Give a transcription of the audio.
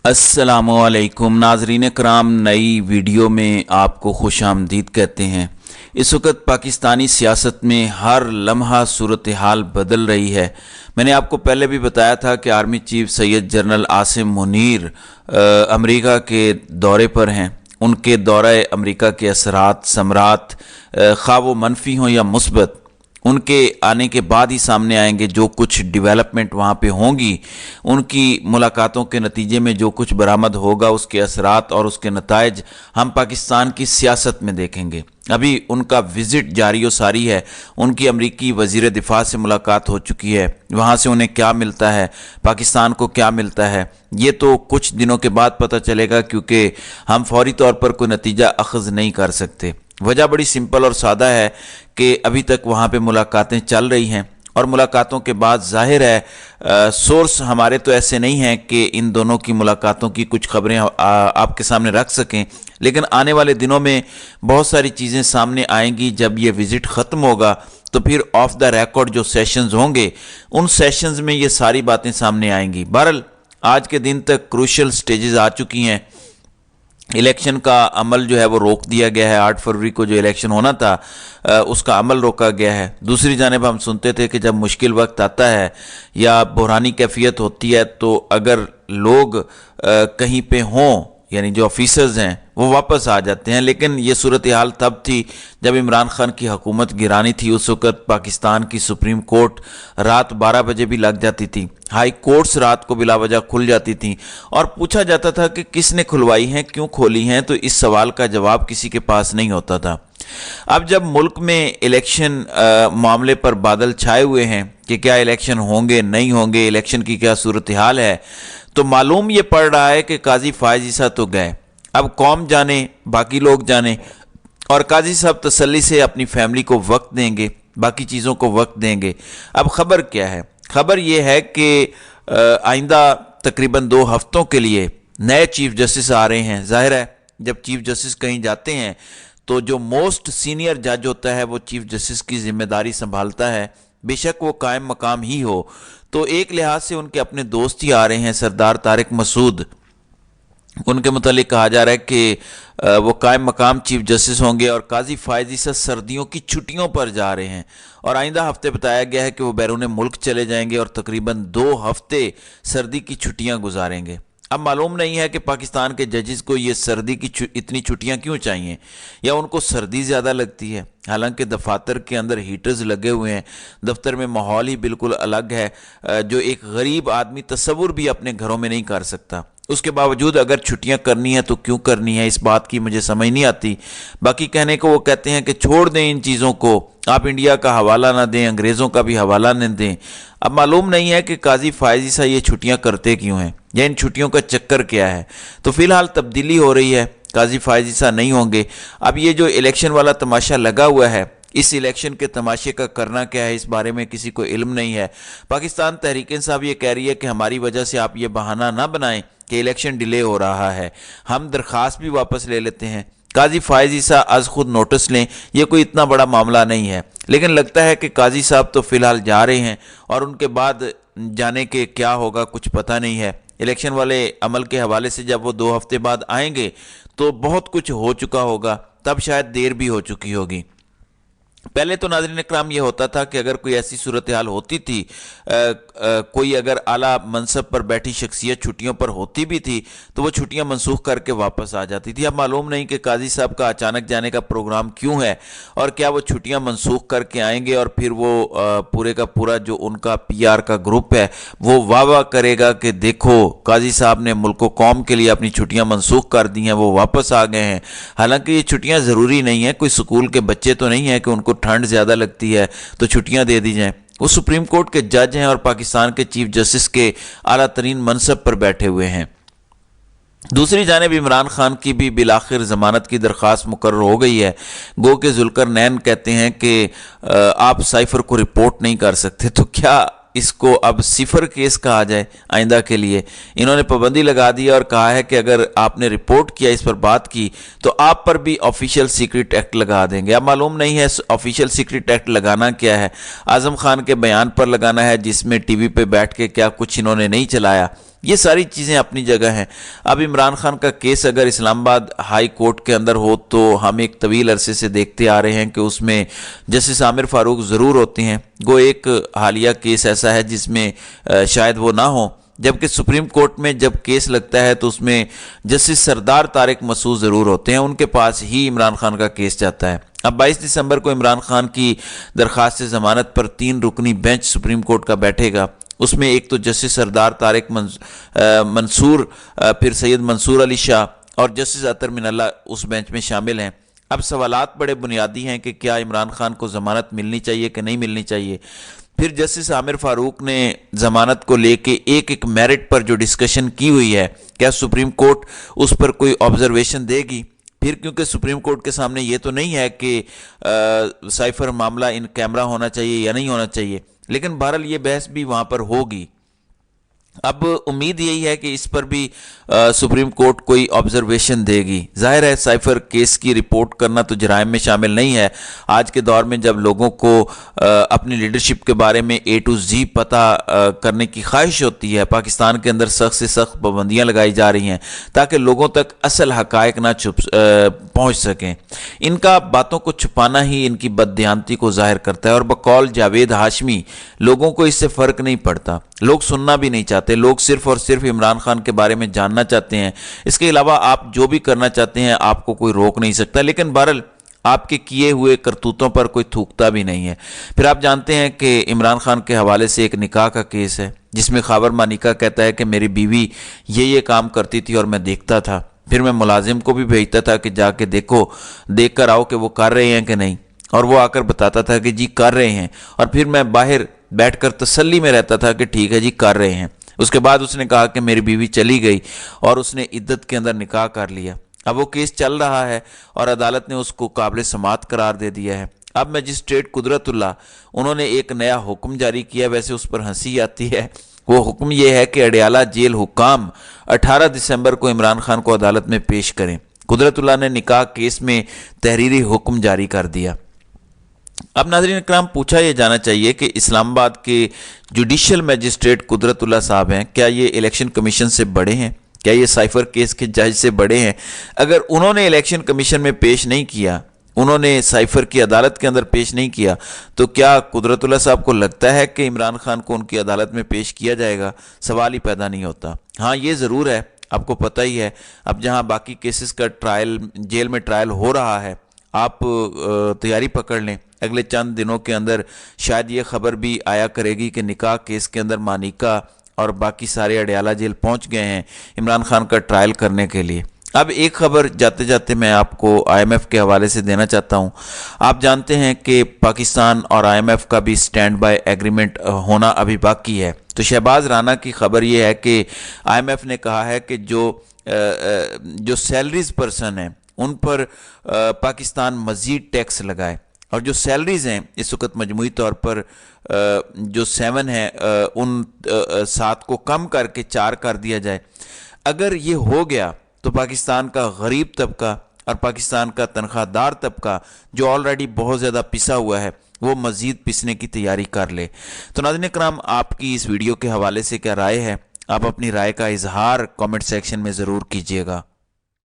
अस्सलामुअलैकुम नाजरीन कराम, नई वीडियो में आपको खुश आमदीद कहते हैं। इस वक्त पाकिस्तानी सियासत में हर लम्हा सूरत हाल बदल रही है। मैंने आपको पहले भी बताया था कि army chief Syed general Asim Munir America के दौरे पर हैं। उनके दौरे अमेरिका के असरात समरात खा वो मनफी हों या मुस्बत, उनके आने के बाद ही सामने आएंगे। जो कुछ डेवलपमेंट वहाँ पे होंगी, उनकी मुलाकातों के नतीजे में जो कुछ बरामद होगा, उसके असरात और उसके नताइज हम पाकिस्तान की सियासत में देखेंगे। अभी उनका विज़िट जारी व सारी है। उनकी अमरीकी वज़ीर दिफा से मुलाकात हो चुकी है। वहाँ से उन्हें क्या मिलता है, पाकिस्तान को क्या मिलता है, ये तो कुछ दिनों के बाद पता चलेगा, क्योंकि हम फौरी तौर पर कोई नतीजा अखज़ नहीं कर सकते। वजह बड़ी सिंपल और सादा है कि अभी तक वहाँ पे मुलाकातें चल रही हैं और मुलाकातों के बाद जाहिर है सोर्स हमारे तो ऐसे नहीं हैं कि इन दोनों की मुलाकातों की कुछ खबरें आपके सामने रख सकें, लेकिन आने वाले दिनों में बहुत सारी चीज़ें सामने आएंगी। जब ये विज़िट ख़त्म होगा तो फिर ऑफ द रिकॉर्ड जो सेशंस होंगे, उन सेशंस में ये सारी बातें सामने आएंगी। बहरहाल आज के दिन तक क्रूशियल स्टेजेस आ चुकी हैं। इलेक्शन का अमल जो है वो रोक दिया गया है। 8 फरवरी को जो इलेक्शन होना था उसका अमल रोका गया है। दूसरी जानिब हम सुनते थे कि जब मुश्किल वक्त आता है या बुरहानी कैफियत होती है तो अगर लोग कहीं पे हों, यानी जो ऑफिसर्स हैं वो वापस आ जाते हैं। लेकिन ये सूरत हाल तब थी जब इमरान खान की हुकूमत गिरानी थी। उस वक्त पाकिस्तान की सुप्रीम कोर्ट रात 12 बजे भी लग जाती थी, हाई कोर्ट्स रात को बिला वजह खुल जाती थी और पूछा जाता था कि किसने खुलवाई हैं, क्यों खोली हैं, तो इस सवाल का जवाब किसी के पास नहीं होता था। अब जब मुल्क में इलेक्शन मामले पर बादल छाए हुए हैं कि क्या इलेक्शन होंगे नहीं होंगे, इलेक्शन की क्या सूरत हाल है, तो मालूम ये पड़ रहा है कि काजी फायज ईसा तो गए, अब कौम जाने, बाकी लोग जाने, और काजी साहब तसल्ली से अपनी फैमिली को वक्त देंगे, बाकी चीज़ों को वक्त देंगे। अब खबर क्या है? खबर यह है कि आइंदा तकरीबन 2 हफ्तों के लिए नए चीफ जस्टिस आ रहे हैं। जाहिर है जब चीफ जस्टिस कहीं जाते हैं तो जो मोस्ट सीनियर जज होता है वो चीफ जस्टिस की जिम्मेदारी संभालता है, बेशक वो कायम मकाम ही हो। तो एक लिहाज से उनके अपने दोस्त ही आ रहे हैं, सरदार तारिक मसूद। उनके मुतालिक कहा जा रहा है कि वो कायम मकाम चीफ जस्टिस होंगे और काजी फायज ईसा सर्दियों की छुट्टियों पर जा रहे हैं और आइंदा हफ्ते बताया गया है कि वो बैरून मुल्क चले जाएंगे और तकरीबन 2 हफ्ते सर्दी की छुट्टियां गुजारेंगे। अब मालूम नहीं है कि पाकिस्तान के जजेस को ये सर्दी की इतनी छुट्टियां क्यों चाहिए, या उनको सर्दी ज़्यादा लगती है। हालांकि दफातर के अंदर हीटर्स लगे हुए हैं, दफ्तर में माहौल ही बिल्कुल अलग है जो एक गरीब आदमी तसव्वुर भी अपने घरों में नहीं कर सकता। उसके बावजूद अगर छुट्टियां करनी है तो क्यों करनी है, इस बात की मुझे समझ नहीं आती। बाकी कहने को वो कहते हैं कि छोड़ दें इन चीज़ों को, आप इंडिया का हवाला ना दें, अंग्रेज़ों का भी हवाला न दें। अब मालूम नहीं है कि काजी फायज ईसा ये छुट्टियां करते क्यों हैं या इन छुट्टियों का चक्कर क्या है। तो फिलहाल तब्दीली हो रही है, काजी फायज ईसा नहीं होंगे। अब ये जो इलेक्शन वाला तमाशा लगा हुआ है, इस इलेक्शन के तमाशे का करना क्या है इस बारे में किसी को इल्म नहीं है। पाकिस्तान तहरीक इंसाफ ये कह रही है कि हमारी वजह से आप ये बहाना ना बनाएं कि इलेक्शन डिले हो रहा है, हम दरख्वास्त भी वापस ले लेते हैं। काजी फायज ईसा आज खुद नोटिस लें, ये कोई इतना बड़ा मामला नहीं है। लेकिन लगता है कि काजी साहब तो फिलहाल जा रहे हैं और उनके बाद जाने के क्या होगा कुछ पता नहीं है। इलेक्शन वाले अमल के हवाले से जब वो 2 हफ्ते बाद आएंगे तो बहुत कुछ हो चुका होगा, तब शायद देर भी हो चुकी होगी। पहले तो नाज़रीन इकराम ये होता था कि अगर कोई ऐसी सूरत हाल होती थी, कोई अगर आला मनसब पर बैठी शख्सियत छुट्टियों पर होती भी थी तो वो छुट्टियां मनसूख करके वापस आ जाती थी। अब मालूम नहीं कि काजी साहब का अचानक जाने का प्रोग्राम क्यों है और क्या वो छुट्टियां मनसूख करके आएंगे और फिर वो पूरे का पूरा जो उनका PR का ग्रुप है वो वाह करेगा कि देखो काजी साहब ने मुल्क कौम के लिए अपनी छुट्टियाँ मनसूख कर दी हैं, वो वापस आ गए हैं। हालांकि ये छुट्टियाँ ज़रूरी नहीं है, कोई स्कूल के बच्चे तो नहीं है कि उनको ठंड ज़्यादा लगती है तो छुट्टियां दे दी जाएं। वो सुप्रीम कोर्ट के जज हैं और पाकिस्तान के चीफ जस्टिस के आला तरीन मनसब पर बैठे हुए हैं। दूसरी जानिब इमरान खान की भी बिलाखिर जमानत की दरख्वास्त मुकर्रर हो गई है। गो के जुल्करनैन कहते हैं कि आप साइफर को रिपोर्ट नहीं कर सकते, तो क्या इसको अब सिफर केस कहा जाए आइंदा के लिए? इन्होंने पाबंदी लगा दी और कहा है कि अगर आपने रिपोर्ट किया, इस पर बात की, तो आप पर भी ऑफिशियल सीक्रेट एक्ट लगा देंगे। अब मालूम नहीं है ऑफिशियल सीक्रेट एक्ट लगाना क्या है। आजम खान के बयान पर लगाना है जिसमें टीवी पे बैठ के क्या कुछ इन्होंने नहीं चलाया, یہ ساری چیزیں اپنی جگہ ہیں۔ اب عمران خان کا کیس اگر اسلام آباد ہائی کورٹ کے اندر ہو تو ہم ایک طویل عرصے سے دیکھتے آ رہے ہیں کہ اس میں جسٹس عامر فاروق ضرور ہوتے ہیں۔ گو ایک حالیہ کیس ایسا ہے جس میں شاید وہ نہ ہو، جبکہ سپریم کورٹ میں جب کیس لگتا ہے تو اس میں جسٹس سردار طارق مسعود ضرور ہوتے ہیں، ان کے پاس ہی عمران خان کا کیس جاتا ہے۔ اب 22 دسمبر کو عمران خان کی درخواست ضمانت پر 3 رکنی بینچ سپریم کورٹ کا بیٹھے گا۔ اس میں ایک تو جسٹس سردار طارق منصور، پھر سید منصور علی شاہ اور جسٹس اطہر من اللہ اس بینچ میں شامل ہیں۔ اب سوالات بڑے بنیادی ہیں کہ کیا عمران خان کو ضمانت ملنی چاہیے کہ نہیں ملنی چاہیے۔ پھر جسٹس عامر فاروق نے ضمانت کو لے کے ایک میرٹ پر جو ڈسکشن کی ہوئی ہے، کیا سپریم کورٹ اس پر کوئی آبزرویشن دے گی؟ پھر کیونکہ سپریم کورٹ کے سامنے یہ تو نہیں ہے کہ سائفر معاملہ ان کیمرہ ہونا چاہیے یا نہیں ہونا چاہیے، لیکن بہرحال یہ بحث بھی وہاں پر ہوگی۔ اب امید یہی ہے کہ اس پر بھی سپریم کورٹ کوئی آبزرویشن دے گی۔ ظاہر ہے سائفر کیس کی رپورٹ کرنا تو جرائم میں شامل نہیں ہے۔ آج کے دور میں جب لوگوں کو اپنی لیڈرشپ کے بارے میں A to Z پتہ کرنے کی خواہش ہوتی ہے، پاکستان کے اندر سخت سے سخت پابندیاں لگائی جا رہی ہیں تاکہ لوگوں تک اصل حقائق نہ پہنچ سکیں۔ ان کا باتوں کو چھپانا ہی ان کی بددیانتی کو ظاہر کرتا ہے، اور بقول جاوید ہاشمی لوگوں کو اس سے فرق نہیں پڑتا، لوگ سننا بھی نہیں چاہتے، لوگ صرف اور صرف عمران خان کے بارے میں جاننا چاہتے ہیں۔ اس کے علاوہ آپ جو بھی کرنا چاہتے ہیں آپ کو کوئی روک نہیں سکتا، لیکن بہرحال آپ کے کیے ہوئے کرتوتوں پر کوئی تھوکتا بھی نہیں ہے۔ پھر آپ جانتے ہیں کہ عمران خان کے حوالے سے ایک نکاح کا کیس ہے جس میں خاور مانیکا کہتا ہے کہ میری بیوی یہ کام کرتی تھی اور میں دیکھتا تھا، پھر میں ملازم کو بھی بھیجتا تھا کہ جا کے دیکھ کر آؤ کہ وہ کر رہے ہیں کہ نہیں، اور وہ آ کر بتاتا تھا کہ جی کر رہے ہیں، اور پھر میں باہر بیٹھ کر تسلی میں رہتا تھا کہ ٹھیک ہے جی کر رہے ہیں۔ اس کے بعد اس نے کہا کہ میری بیوی چلی گئی اور اس نے عدت کے اندر نکاح کر لیا۔ اب وہ کیس چل رہا ہے اور عدالت نے اس کو قابل سماعت قرار دے دیا ہے۔ اب مجسٹریٹ قدرت اللہ انہوں نے ایک نیا حکم جاری کیا، ویسے اس پر ہنسی آتی ہے۔ وہ حکم یہ ہے کہ اڈیالہ جیل حکام 18 دسمبر کو عمران خان کو عدالت میں پیش کریں۔ قدرت اللہ نے نکاح کیس میں تحریری حکم جاری کر دیا۔ اب ناظرین اکرام، پوچھا یہ جانا چاہیے کہ اسلام آباد کے جوڈیشل میجسٹریٹ قدرت اللہ صاحب ہیں، کیا یہ الیکشن کمیشن سے بڑے ہیں؟ کیا یہ سائفر کیس کے جج سے بڑے ہیں؟ اگر انہوں نے الیکشن کمیشن میں پیش نہیں کیا، انہوں نے سائفر کی عدالت کے اندر پیش نہیں کیا، تو کیا قدرت اللہ صاحب کو لگتا ہے کہ عمران خان کو ان کی عدالت میں پیش کیا جائے گا؟ سوال ہی پیدا نہیں ہوتا۔ ہاں یہ ضرور ہے، آپ کو پتہ ہی ہے، اب جہاں باقی کیسز کا ٹرائل جیل میں ٹرائل ہو رہا ہے، آپ تیاری پکڑ لیں، اگلے چند دنوں کے اندر شاید یہ خبر بھی آیا کرے گی کہ نکاح کیس کے اندر مانیکا اور باقی سارے اڈیالہ جیل پہنچ گئے ہیں عمران خان کا ٹرائل کرنے کے لیے۔ اب ایک خبر جاتے جاتے میں آپ کو IMF کے حوالے سے دینا چاہتا ہوں۔ آپ جانتے ہیں کہ پاکستان اور IMF کا بھی سٹینڈ بائی ایگریمنٹ ہونا ابھی باقی ہے، تو شہباز رانا کی خبر یہ ہے کہ IMF نے کہا ہے کہ جو سیلریز پرسن ہیں ان پر پاکستان مزید ٹیکس لگائے، اور جو سیلریز ہیں اس وقت مجموعی طور پر جو 7 ہیں ان 7 کو کم کر کے 4 کر دیا جائے۔ اگر یہ ہو گیا تو پاکستان کا غریب طبقہ اور پاکستان کا تنخواہ دار طبقہ جو آلریڈی بہت زیادہ پسا ہوا ہے وہ مزید پسنے کی تیاری کر لے۔ تو ناظرین کرام، آپ کی اس ویڈیو کے حوالے سے کیا رائے ہے؟ آپ اپنی رائے کا اظہار کامنٹ سیکشن میں ضرور کیجیے گا۔